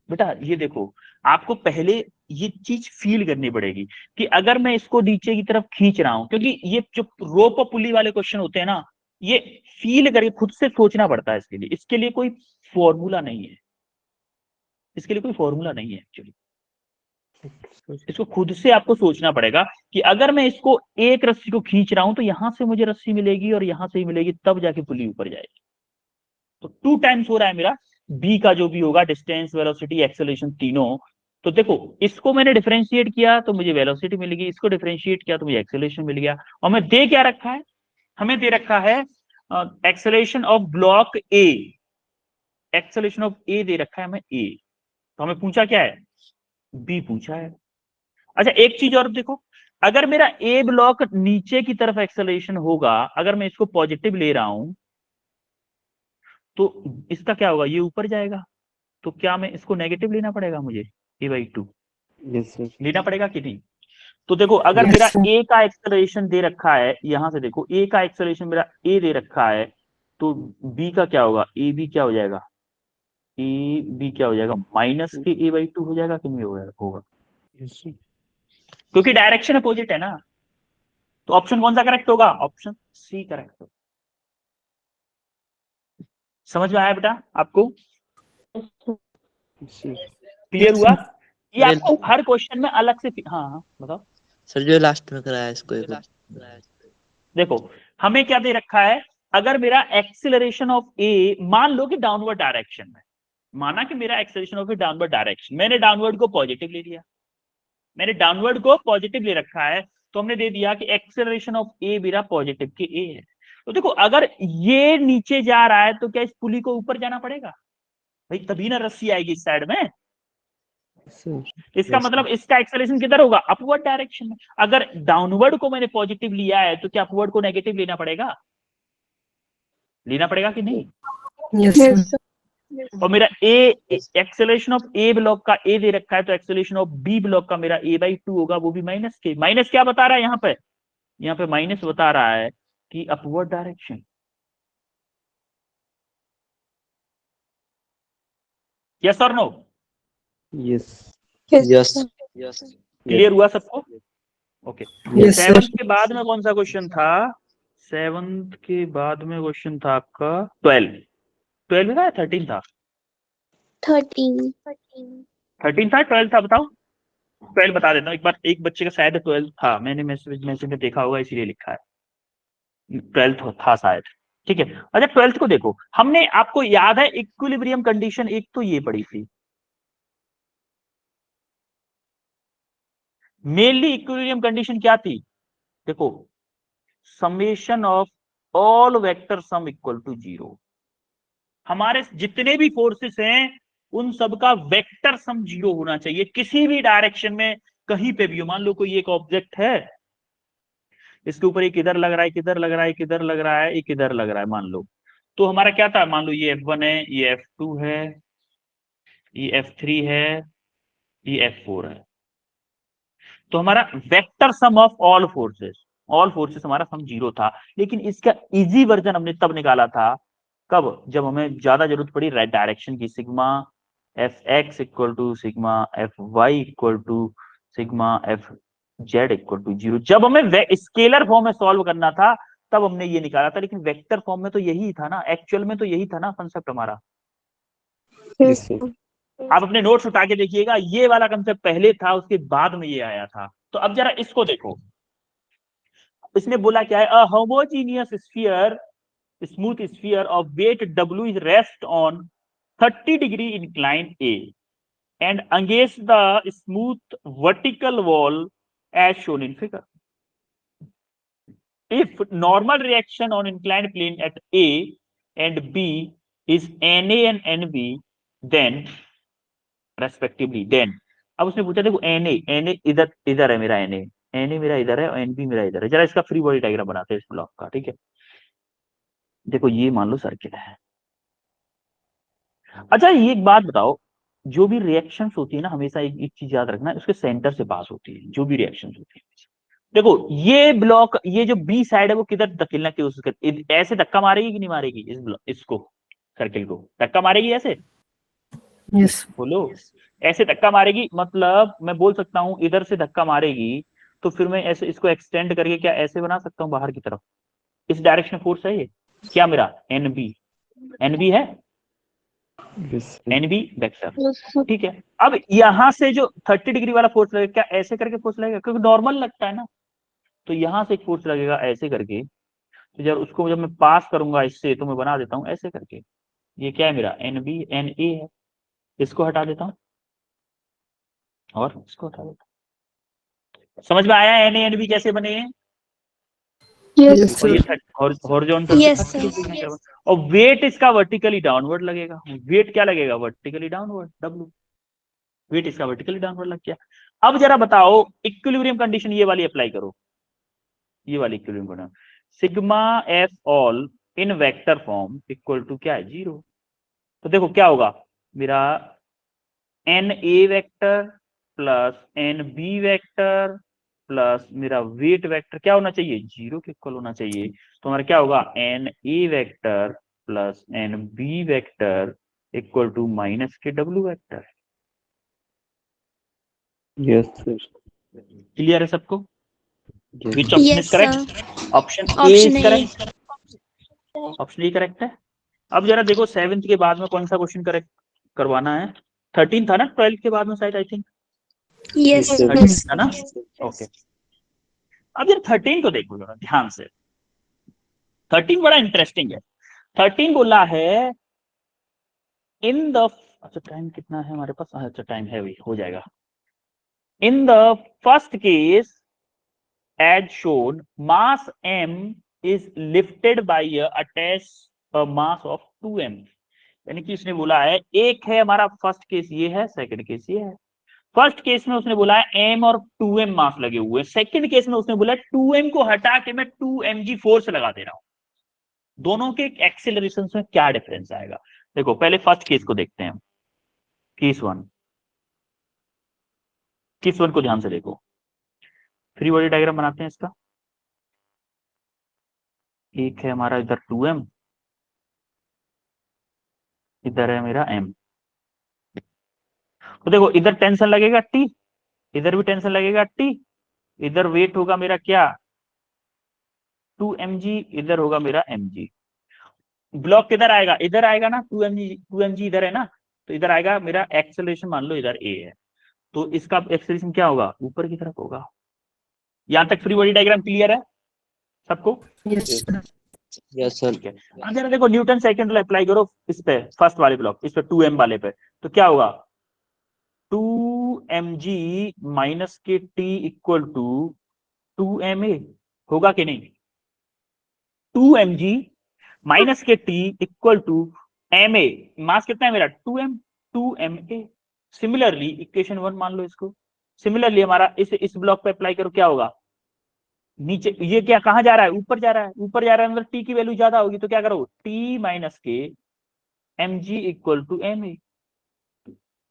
बेटा ये देखो, आपको पहले ये चीज फील करनी पड़ेगी कि अगर मैं इसको नीचे की तरफ खींच रहा हूं, क्योंकि ये जो रोप और पुली वाले क्वेश्चन होते हैं ना, ये फील करके खुद से सोचना पड़ता है। इसके लिए कोई फॉर्मूला नहीं है, इसके लिए कोई फॉर्मूला नहीं है एक्चुअली। इसको खुद से आपको सोचना पड़ेगा कि अगर मैं इसको एक रस्सी को खींच रहा हूं तो यहां से मुझे रस्सी मिलेगी और यहां से ही मिलेगी, तब जाके पुली ऊपर जाएगी। तो 2 टाइम्स हो रहा है मेरा बी का जो भी होगा, डिस्टेंस, वेलोसिटी, एक्सेलरेशन तीनों। तो देखो इसको मैंने डिफरेंशिएट किया तो मुझे वेलोसिटी मिलेगी, इसको डिफरेंशिएट किया तो मुझे एक्सेलरेशन मिल गया। और मैं दे क्या रखा है, हमें दे रखा है acceleration of block A, acceleration of A दे रखा है हमें ए। तो हमें पूछा क्या है, बी पूछा है। अच्छा एक चीज और देखो, अगर मेरा ए ब्लॉक नीचे की तरफ एक्सेलरेशन होगा, अगर मैं इसको पॉजिटिव ले रहा हूं तो इसका क्या होगा, ये ऊपर जाएगा। तो क्या मैं इसको नेगेटिव लेना पड़ेगा मुझे, a/2
यस सर।
लेना पड़ेगा कि नहीं? तो देखो अगर
Yes,
मेरा
sir.
ए का एक्सेलरेशन दे रखा है, यहां से देखो ए का एक्सेलरेशन मेरा ए दे रखा है, तो बी का क्या होगा, ए बी क्या हो जाएगा, ए बी क्या हो जाएगा, माइनस के a/2 हो जाएगा कि नहीं होगा?
Yes sir.
क्योंकि डायरेक्शन अपोजिट है ना। तो ऑप्शन कौन सा करेक्ट होगा, ऑप्शन सी करेक्ट होगा। समझ में आया बेटा आपको, क्लियर हुआ? ये आपको हर क्वेश्चन में अलग से हाँ हाँ बताओ
सर जो लास्ट में कराया इसको एक
देखो हमें क्या दे रखा है, अगर मेरा एक्सीलरेशन ऑफ ए, मान लो कि डाउनवर्ड डायरेक्शन में, माना कि मेरा acceleration of A downward direction, मैंने डाउनवर्ड को पॉजिटिव ले लिया, मैंने डाउनवर्ड को पॉजिटिव ले रखा है, तो हमने दे दिया कि एक्सीलरेशन ऑफ ए मेरा पॉजिटिव के ए है। तो देखो अगर ये नीचे जा रहा है तो क्या इस पुली को ऊपर जाना पड़ेगा भाई, तभी ना रस्सी आएगी इस साइड में। इसका
Yes,
मतलब इसका एक्सेलरेशन किधर होगा, अपवर्ड डायरेक्शन में। अगर डाउनवर्ड को मैंने पॉजिटिव लिया है तो क्या अपवर्ड को नेगेटिव लेना पड़ेगा, लेना पड़ेगा कि नहीं?
Yes,
Yes,
sir.
sir.
और मेरा ए एक्सेलरेशन ऑफ ए ब्लॉक का ए दे रखा है, तो एक्सेलरेशन ऑफ बी ब्लॉक का मेरा a/2 होगा, वो भी माइनस के। माइनस क्या बता रहा है यहाँ पे माइनस बता रहा है कि अपवर्ड डायरेक्शन। यस और no,
yes,
Yes,
yes
sir.
Clear हुआ सबको? Okay
Yes, sir.
7th के बाद में कौन सा क्वेश्चन था, 7th के बाद में क्वेश्चन था आपका 12 था या 13 था?
13.
13 था 12 था, बताओ। 12 बता देता हूँ एक बार, एक बच्चे का शायद 12 था, मैंने मैसेज में देखा होगा इसीलिए लिखा है, 12 था शायद। ठीक है, अच्छा 12th को देखो, हमने आपको याद है इक्विलिब्रियम कंडीशन एक तो ये पढ़ी थी, मेनली इक्विलिब्रियम कंडीशन क्या थी, देखो summation of all vector sum equal to 0। हमारे जितने भी फोर्सेस हैं उन सब का वेक्टर सम 0 होना चाहिए, किसी भी डायरेक्शन में कहीं पे भी हो। मान लो कोई एक ऑब्जेक्ट है, इसके ऊपर एक इधर लग रहा है, किधर लग रहा है, किधर लग रहा है, एक इधर लग रहा है, मान लो। तो हमारा क्या था, मान लो ये F1 है, ये F2 है, ये F3 है, ये F4 है। तो हमारा vector sum of all forces हमारा सम 0 था। लेकिन इसका इजी वर्जन हमने तब निकाला था, कब, जब हमें ज्यादा जरूरत पड़ी डायरेक्शन की। Sigma Fx equal to sigma Fy equal to sigma Fz equal to 0। जब हमें स्केलर फॉर्म में सॉल्व करना था तब हमने ये निकाला था, लेकिन वेक्टर फॉर्म में तो यही था ना, एक्चुअल में तो यही था ना कंसेप्ट हमारा।
Yes,
yes, sir.
sir.
आप अपने नोट्स उठा के देखिएगा, ये वाला कंसेप्ट पहले था, उसके बाद में ये आया था। तो अब जरा इसको देखो, इसने बोला क्या है, a homogeneous sphere, smooth sphere of weight W is rest on 30 degree incline A and against the smooth vertical wall as shown in figure. If normal reaction on inclined plane at A and B is Na and Nb, then respectively, then अब उसने पूछा देखो Na इधर है मेरा Na मेरा इधर है और Nb मेरा इधर है। जरा इसका फ्री बॉडी डायग्राम बनाते हैं इस ब्लॉक का, ठीक है। देखो ये मान लो सर्किल है। अच्छा ये एक बात बताओ, जो भी रिएक्शंस होती है ना, हमेशा एक चीज याद रखना, उसके सेंटर से पास होती है जो भी रिएक्शंस होती है। देखो ये ब्लॉक, ये जो बी साइड है वो किधर धकेलना की कोशिश कर, ऐसे धक्का मारेगी कि नहीं मारेगी, इस ब्लॉक इसको, सर्किल को धक्का मारेगी ऐसे,
Yes.
बोलो। ऐसे धक्का मारेगी, मतलब मैं बोल सकता हूँ इधर से धक्का मारेगी, तो फिर मैं ऐसे इसको एक्सटेंड करके क्या ऐसे बना सकता हूँ बाहर की तरफ, इस डायरेक्शन में फोर्स है ये, क्या मेरा एनबी, एनबी है,
Yes.
एनबी वेक्टर, ठीक है। अब यहां से जो 30 डिग्री वाला फोर्स लगेगा, क्या ऐसे करके फोर्स लगेगा, क्योंकि नॉर्मल लगता है ना, तो यहां से एक फोर्स लगेगा ऐसे करके, तो जब उसको जब मैं पास करूंगा इससे, तो मैं बना देता हूं ऐसे करके, ये क्या है मेरा एनबी, एन ए है, इसको हटा देता हूं और इसको हटा देता हूं। समझ में आया एन ए एन बी कैसे बने हैं?
Yes,
और ये
sir.
हॉरिजॉन्टल
Yes,
से 30
sir.
डिग्री, और वेट इसका वर्टिकली डाउनवर्ड लगेगा। वेट क्या लगेगा, वर्टिकली डाउनवर्ड, डब्ल्यू, वेट इसका वर्टिकली डाउनवर्ड लग गया। अब जरा बताओ इक्विलिब्रियम कंडीशन ये वाली अप्लाई करो, ये वाली equilibrium condition, sigma F all in vector form equal to क्या है, 0। तो देखो क्या होगा मेरा, N A vector plus N B vector plus मेरा वेट वेक्टर क्या होना चाहिए, 0 के इक्वल होना चाहिए। तो हमारा क्या होगा, N A vector plus N B vector equal to minus के W vector.
Yes, sir.
Clear है सबको?
Yes.
Which option is
Yes, sir.
Correct? Option A
Option
इज
A.
Correct, option A correct है। अब जरा देखो 7th के बाद में कौन सा क्वेश्चन करेक्ट करवाना है, 13 था ना 12th के बाद में शायद, I think
Yes,
Yes, sir.
13 था ना, ओके। अब यार 13 को देखो जरा ध्यान से, 13 बड़ा इंटरेस्टिंग है। 13 बोला है इन द, अच्छा टाइम कितना है हमारे पास, अच्छा टाइम है, भी हो जाएगा। In the first case as shown mass m is lifted by attached mass of 2m। यानी कि उसने बोला है, एक है हमारा फर्स्ट केस ये है, सेकंड केस ये है। फर्स्ट केस में उसने बोला है m और 2m मास लगे हुए, सेकंड केस में उसने बोला 2m को हटा के मैं 2mg फोर्स लगा दे रहा हूं। दोनों के एक्सेलरेशन में क्या डिफरेंस आएगा, देखो पहले फर्स्ट केस को देखते हैं, केस वन, केस वन को ध्यान से देखो, फ्री बॉडी डायग्राम बनाते हैं इसका। एक है हमारा इधर 2m, इधर है मेरा m। तो देखो इधर टेंशन लगेगा T, इधर भी टेंशन लगेगा T, इधर वेट होगा मेरा क्या 2mg, इधर होगा मेरा mg। ब्लॉक किधर आएगा, इधर आएगा ना, 2mg इधर है ना, तो इधर आएगा मेरा एक्सेलरेशन, मान लो इधर a है, तो इसका एक्सेलरेशन क्या होगा, ऊपर की तरफ होगा। यहां तक फ्री बॉडी डायग्राम क्लियर है सबको?
Yes, sir.
Yes sir.
ठीक है। अब जरा देखो न्यूटन सेकंड लॉ अप्लाई करो इस पे, फर्स्ट वाले ब्लॉक, इस पे 2m वाले पे, तो क्या होगा 2mg माइनस के t इक्वल टू 2ma, होगा कि नहीं? 2mg माइनस के t इक्वल टू ma, मास कितना है मेरा 2m, 2ma। सिमिलरली इक्वेशन 1 मान लो इसको, सिमिलरली हमारा इस ब्लॉक पे अप्लाई करो, क्या होगा नीचे, ये क्या कहां जा रहा है, ऊपर जा रहा है, ऊपर जा रहा है, मतलब टी की वैल्यू ज्यादा होगी, तो क्या करो टी माइनस के mg इक्वल टू ma,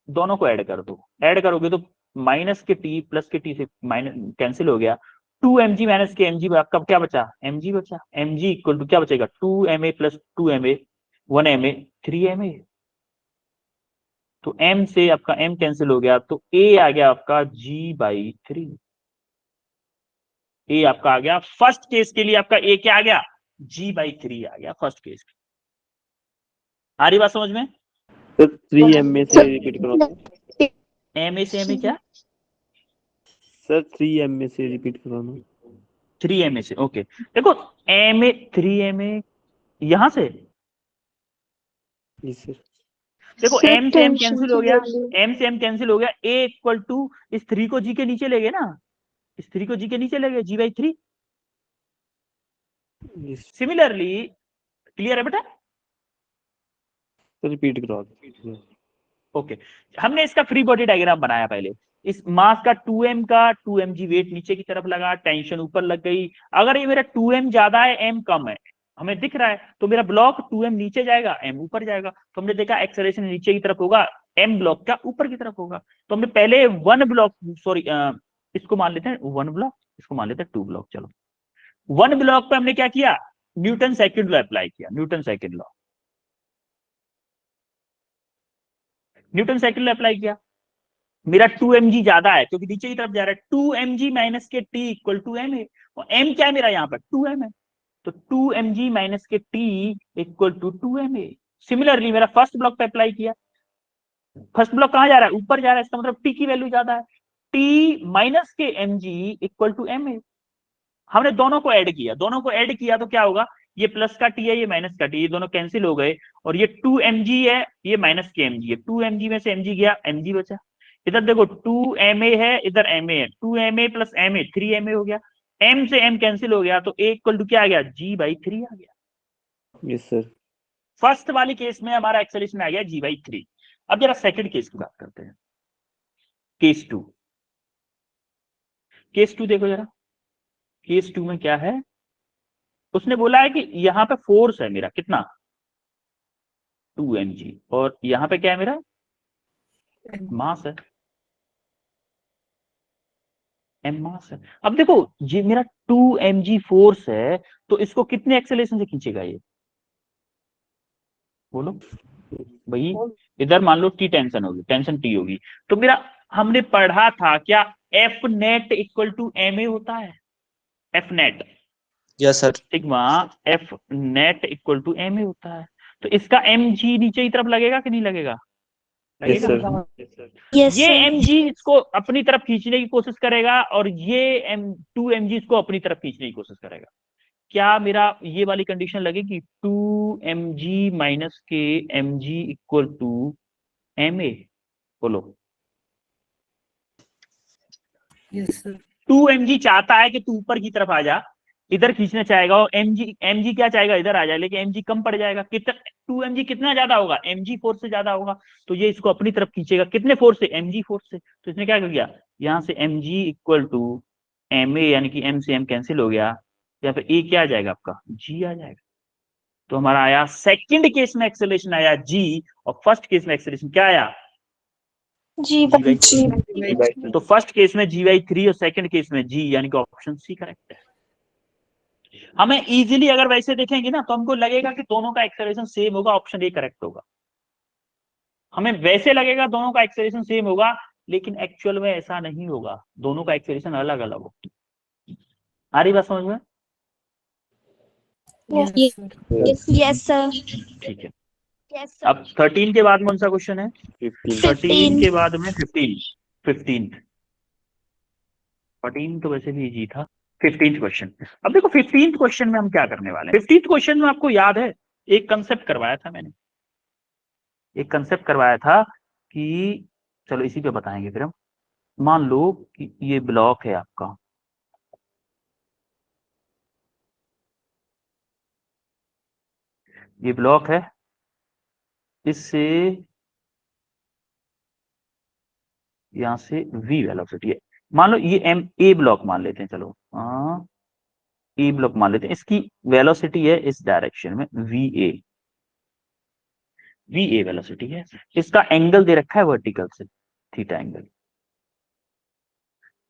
दोनों को ऐड कर दो, ऐड करोगे तो माइनस के टी प्लस के टी से माइनस कैंसिल हो गया, 2mg माइनस के mg, आपका क्या बचा, mg बचा, mg इक्वल टू क्या बचेगा 2ma plus 2ma 1ma 3ma। तो m से आपका m कैंसिल हो गया, तो a आ गया आपका g/3, ए आपका आ गया फर्स्ट केस के लिए, आपका ए क्या आ गया g/3 आ गया फर्स्ट केस। आ रही बात समझ में?
सर 3m में से रिपीट करो तो।
एम ए से एम ए क्या,
सर 3m में से रिपीट करो ना।
3ma से, ओके। देखो एम ए 3ma यहां से,
जी सर।
देखो
Sir,
m से m
tension
कैंसिल हो
की
गया,
value.
m से m कैंसिल हो गया, a इक्वल टू इस 3 को g के नीचे ले गए ना, इस 3 को g के नीचे ले गए, g/3।
जी सर,
सिमिलरली क्लियर है बेटा?
रिपीट करो तो।
ओके, हमने इसका फ्री बॉडी डायग्राम बनाया पहले, इस मास का 2m का 2mg वेट नीचे की तरफ लगा, टेंशन ऊपर लग गई। अगर ये मेरा 2m ज्यादा है m कम है, हमें दिख रहा है, तो मेरा ब्लॉक 2m नीचे जाएगा, m ऊपर जाएगा। तो हमने देखा एक्सेलरेशन नीचे की तरफ होगा, m ब्लॉक का ऊपर की तरफ होगा। तो हमने पहले वन ब्लॉक, सॉरी इसको मान लेते हैं वन ब्लॉक, इसको मान लेते हैं टू ब्लॉक। चलो, वन ब्लॉक पे हमने क्या किया, न्यूटन सेकंड लॉ अप्लाई किया, Newton second law, Newton second law apply किया। मेरा 2mg ज्यादा है क्योंकि नीचे की तरफ जा रहा है, 2mg माइनस के t इक्वल टू m है, और m क्या है मेरा यहाँ पर 2m है, तो 2mg माइनस के t इक्वल टू 2m है। सिमिलरली मेरा फर्स्ट ब्लॉक पे अप्लाई किया, फर्स्ट ब्लॉक कहां जा रहा है, ऊपर जा रहा है, इसका मतलब t की वैल्यू ज्यादा है, t माइनस के mg इक्वल टू m है। हमने दोनों को ऐड किया, दोनों को ऐड किया तो क्या होगा, ये प्लस का t है, ये माइनस का t, ये दोनों कैंसिल हो गए, और ये 2mg है, ये माइनस के mg है, 2mg में से mg गया, mg बचा। इधर देखो 2ma है, इधर ma है, 2ma प्लस ma 3ma हो गया, m से m कैंसिल हो गया, तो a इक्वल टू क्या आ गया, g/3 आ गया।
Yes sir.
फर्स्ट वाली केस में हमारा एक्सेलरेशन आ गया g/3। अब जरा सेकंड केस की बात करते हैं, केस 2। केस 2 देखो जरा, केस 2 में क्या है, उसने बोला है कि यहां पे फोर्स है मेरा कितना 2mg, और यहां पे क्या है मेरा मास है, m मास है। अब देखो ये मेरा 2mg फोर्स है, तो इसको कितने एक्सेलरेशन से खींचेगा ये, बोलो भाई। इधर मान लो t टेंशन होगी, टेंशन t होगी, तो मेरा हमने पढ़ा था क्या, F net equal to ma होता है, F net
yes sir.
Sigma F net equal to ma होता है। तो इसका mg नीचे की तरफ लगेगा कि नहीं लगेगा,
यस
लगेगा।
सर।
Yes,
ये
sir.
mg इसको अपनी तरफ खींचने की कोशिश करेगा, और ये 2mg इसको अपनी तरफ खींचने की कोशिश करेगा। क्या मेरा ये वाली कंडीशन लगेगी, 2mg माइनस के mg इक्वल टू ma, बोलो।
Yes, sir.
2mg चाहता है कि तू ऊपर की तरफ आ जा, इधर खींचना चाहेगा, और mg क्या चाहेगा, इधर आ जाए, लेकिन mg कम पड़ जाएगा। कितना 2mg कितना ज्यादा होगा, mg फोर्स से ज्यादा होगा, तो ये इसको अपनी तरफ खींचेगा, कितने फोर्स से, mg फोर्स से। तो इसने क्या किया, यहाँ से mg इक्वल टू ma, यानी कि m से m कैंसिल हो गया, या फिर a क्या आ जाएगा आपका, g आ जाएगा। तो हमारा आया सेकंड केस में एक्सेलरेशन आया g, और फर्स्ट केस में एक्सेलरेशन क्या आया, g/3। तो फर्स्ट केस में g/3 और सेकंड केस में g, यानी कि ऑप्शन सी करेक्ट है। हमें इजीली अगर वैसे देखेंगे ना, तो हमको लगेगा कि दोनों का एक्सेलरेशन सेम होगा, ऑप्शन ए करेक्ट होगा। हमें वैसे लगेगा दोनों का एक्सेलरेशन सेम होगा, लेकिन एक्चुअल में ऐसा नहीं होगा, दोनों का एक्सेलरेशन अलग अलग होगा। आ रही बात समझ में,
Yes, sir.
Yes, sir.
ठीक है।
Yes,
अब 13 के बाद में कौन सा क्वेश्चन है, 13 के
15.
बाद में 15 तो वैसे भी इजी था। 15th क्वेश्चन, अब देखो 15th क्वेश्चन में हम क्या करने वाले हैं। 15th क्वेश्चन में आपको याद है एक कंसेप्ट करवाया था मैंने, एक कंसेप्ट करवाया था कि, चलो इसी पे बताएंगे फिर हम। मान लो कि ये ब्लॉक है आपका, ये ब्लॉक है, इससे यहां से v वेलोसिटी है, मान लो ये m a ब्लॉक मान लेते हैं, चलो हाँ ए ब्लॉक मान लेते हैं, इसकी वेलोसिटी है इस डायरेक्शन में va वेलोसिटी है, इसका एंगल दे रखा है वर्टिकल से थीटा एंगल।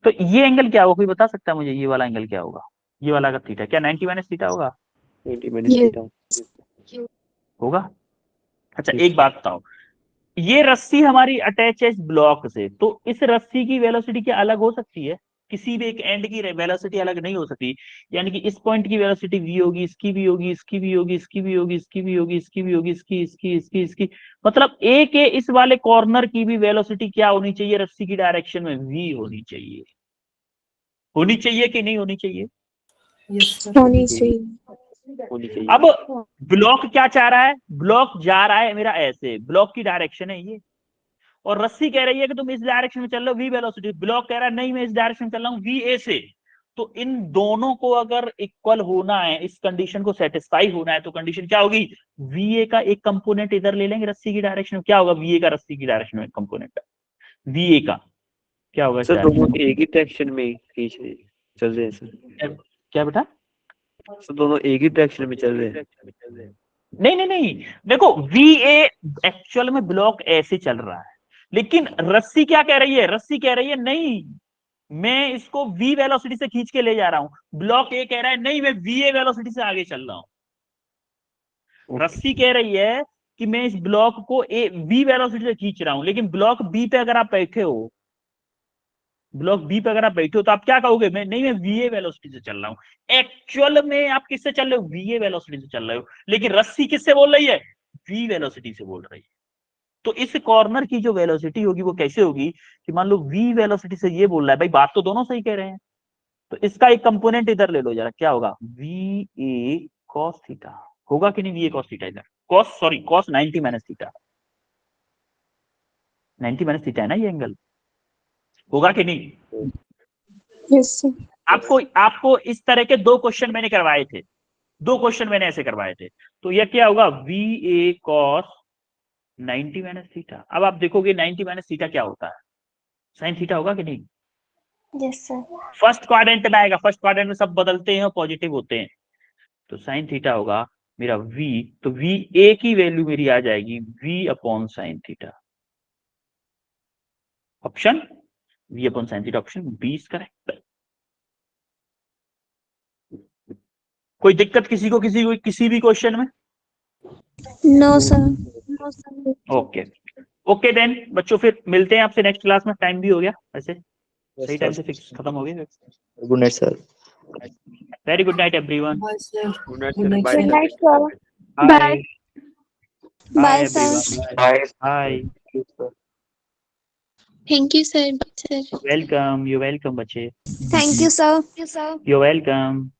तो ये एंगल क्या होगा, कोई बता सकता है मुझे, ये वाला एंगल क्या होगा, ये वाला का थीटा क्या 90 माइनस थीटा होगा,
20 minus
Yes.
theta।
होगा। अच्छा एक बात बताओ, ये रस्सी हमारी अटैच है इस ब्लॉक से, तो इस रस्सी की वेलोसिटी क्या अलग हो सकती है, किसी भी एक एंड की वेलोसिटी अलग नहीं हो सकती। यानी कि इस पॉइंट की वेलोसिटी v होगी, इसकी भी होगी, इसकी भी होगी, इसकी भी होगी, इसकी भी होगी, इसकी भी होगी, इसकी मतलब a के इस वाले कॉर्नर की भी वेलोसिटी क्या होनी चाहिए, रस्सी की डायरेक्शन में v होनी चाहिए। होनी चाहिए कि नहीं होनी चाहिए,
Yes, sir.
होनी चाहिए।
होनी चाहिए।
अब ब्लॉक क्या चाह रहा है, ब्लॉक जा रहा है मेरा ऐसे, ब्लॉक की डायरेक्शन है ये, और रस्सी कह रही है कि तुम इस डायरेक्शन में चल रहे हो v वेलोसिटी, ब्लॉक कह रहा है नहीं मैं इस डायरेक्शन में चल रहा हूँ va से। तो इन दोनों को अगर इक्वल होना है, इस कंडीशन को सेटिस्फाई होना है, तो कंडीशन क्या होगी, va का एक कंपोनेंट इधर ले लेंगे रस्सी की डायरेक्शन में, क्या होगा va का रस्सी की डायरेक्शन में कंपोनेंट va का क्या होगा,
सर दोनों एक ही डायरेक्शन में खींच रहे चल रहे हैं सर।
क्या बेटा,
तो दोनों एक ही डायरेक्शन में चल रहे हैं।
नहीं नहीं नहीं, देखो VA एक्चुअल में ब्लॉक ऐसे चल रहा है, लेकिन रस्सी क्या कह रही है, रस्सी कह रही है नहीं मैं इसको V वेलोसिटी से खींच के ले जा रहा हूं। ब्लॉक ए कह रहा है नहीं मैं VA वेलोसिटी से आगे चल रहा हूं। रस्सी कह रही है कि मैं इस ब्लॉक को V वेलोसिटी से खींच रहा हूं, लेकिन ब्लॉक B पे अगर आप बैठे हो, ब्लॉक बी पे अगर आप बैठे हो तो आप क्या कहोगे, मैं नहीं मैं VA वेलोसिटी से चल रहा हूं। एक्चुअल में आप किससे चल रहे हो, VA वेलोसिटी से चल रहे हो, लेकिन रस्सी किससे बोल रही है, V वेलोसिटी से बोल रही है। तो इस कॉर्नर की जो वेलोसिटी होगी वो कैसे होगी कि मान लो V वेलोसिटी से ये बोल रहा है, भाई बात तो दोनों सही कह रहे हैं, तो इसका एक कंपोनेंट इधर ले लो जरा, क्या होगा VA cos थीटा, होगा कि नहीं VA cos थीटा, इधर cos 90 minus theta, 90 minus theta है ना ये एंगल, होगा कि नहीं।
Yes sir.
आपको इस तरह के दो क्वेश्चन मैंने करवाए थे, दो क्वेश्चन मैंने ऐसे करवाए थे, तो यह क्या होगा VA cos 90 माइनस थीटा। अब आप देखोगे 90 माइनस थीटा क्या होता है, साइन थीटा होगा कि नहीं।
Yes sir.
फर्स्ट क्वाड्रेंट में आएगा, फर्स्ट क्वाड्रेंट में सब बदलते हैं और पॉजिटिव होते हैं, तो साइन थीटा होगा मेरा V, तो VA की वैल्यू मेरी आ जाएगी V upon sine theta. Option V upon sine theta, option B is correct. कोई दिक्कत किसी को किसी भी क्वेश्चन में।
No sir.
Okay okay then बच्चों, फिर मिलते हैं आपसे नेक्स्ट क्लास में, टाइम भी हो गया वैसे, सही टाइम से फिक्स खत्म हो गया।
Good night sir.
Very good night everyone.
Bye, sir.
गुड नाइट
Good
sir,
night,
bye
sir.
Night sir.
Bye
bye
everyone, bye.
Thank you sir.
Welcome, you welcome बच्चे,
thank you sir.
You welcome.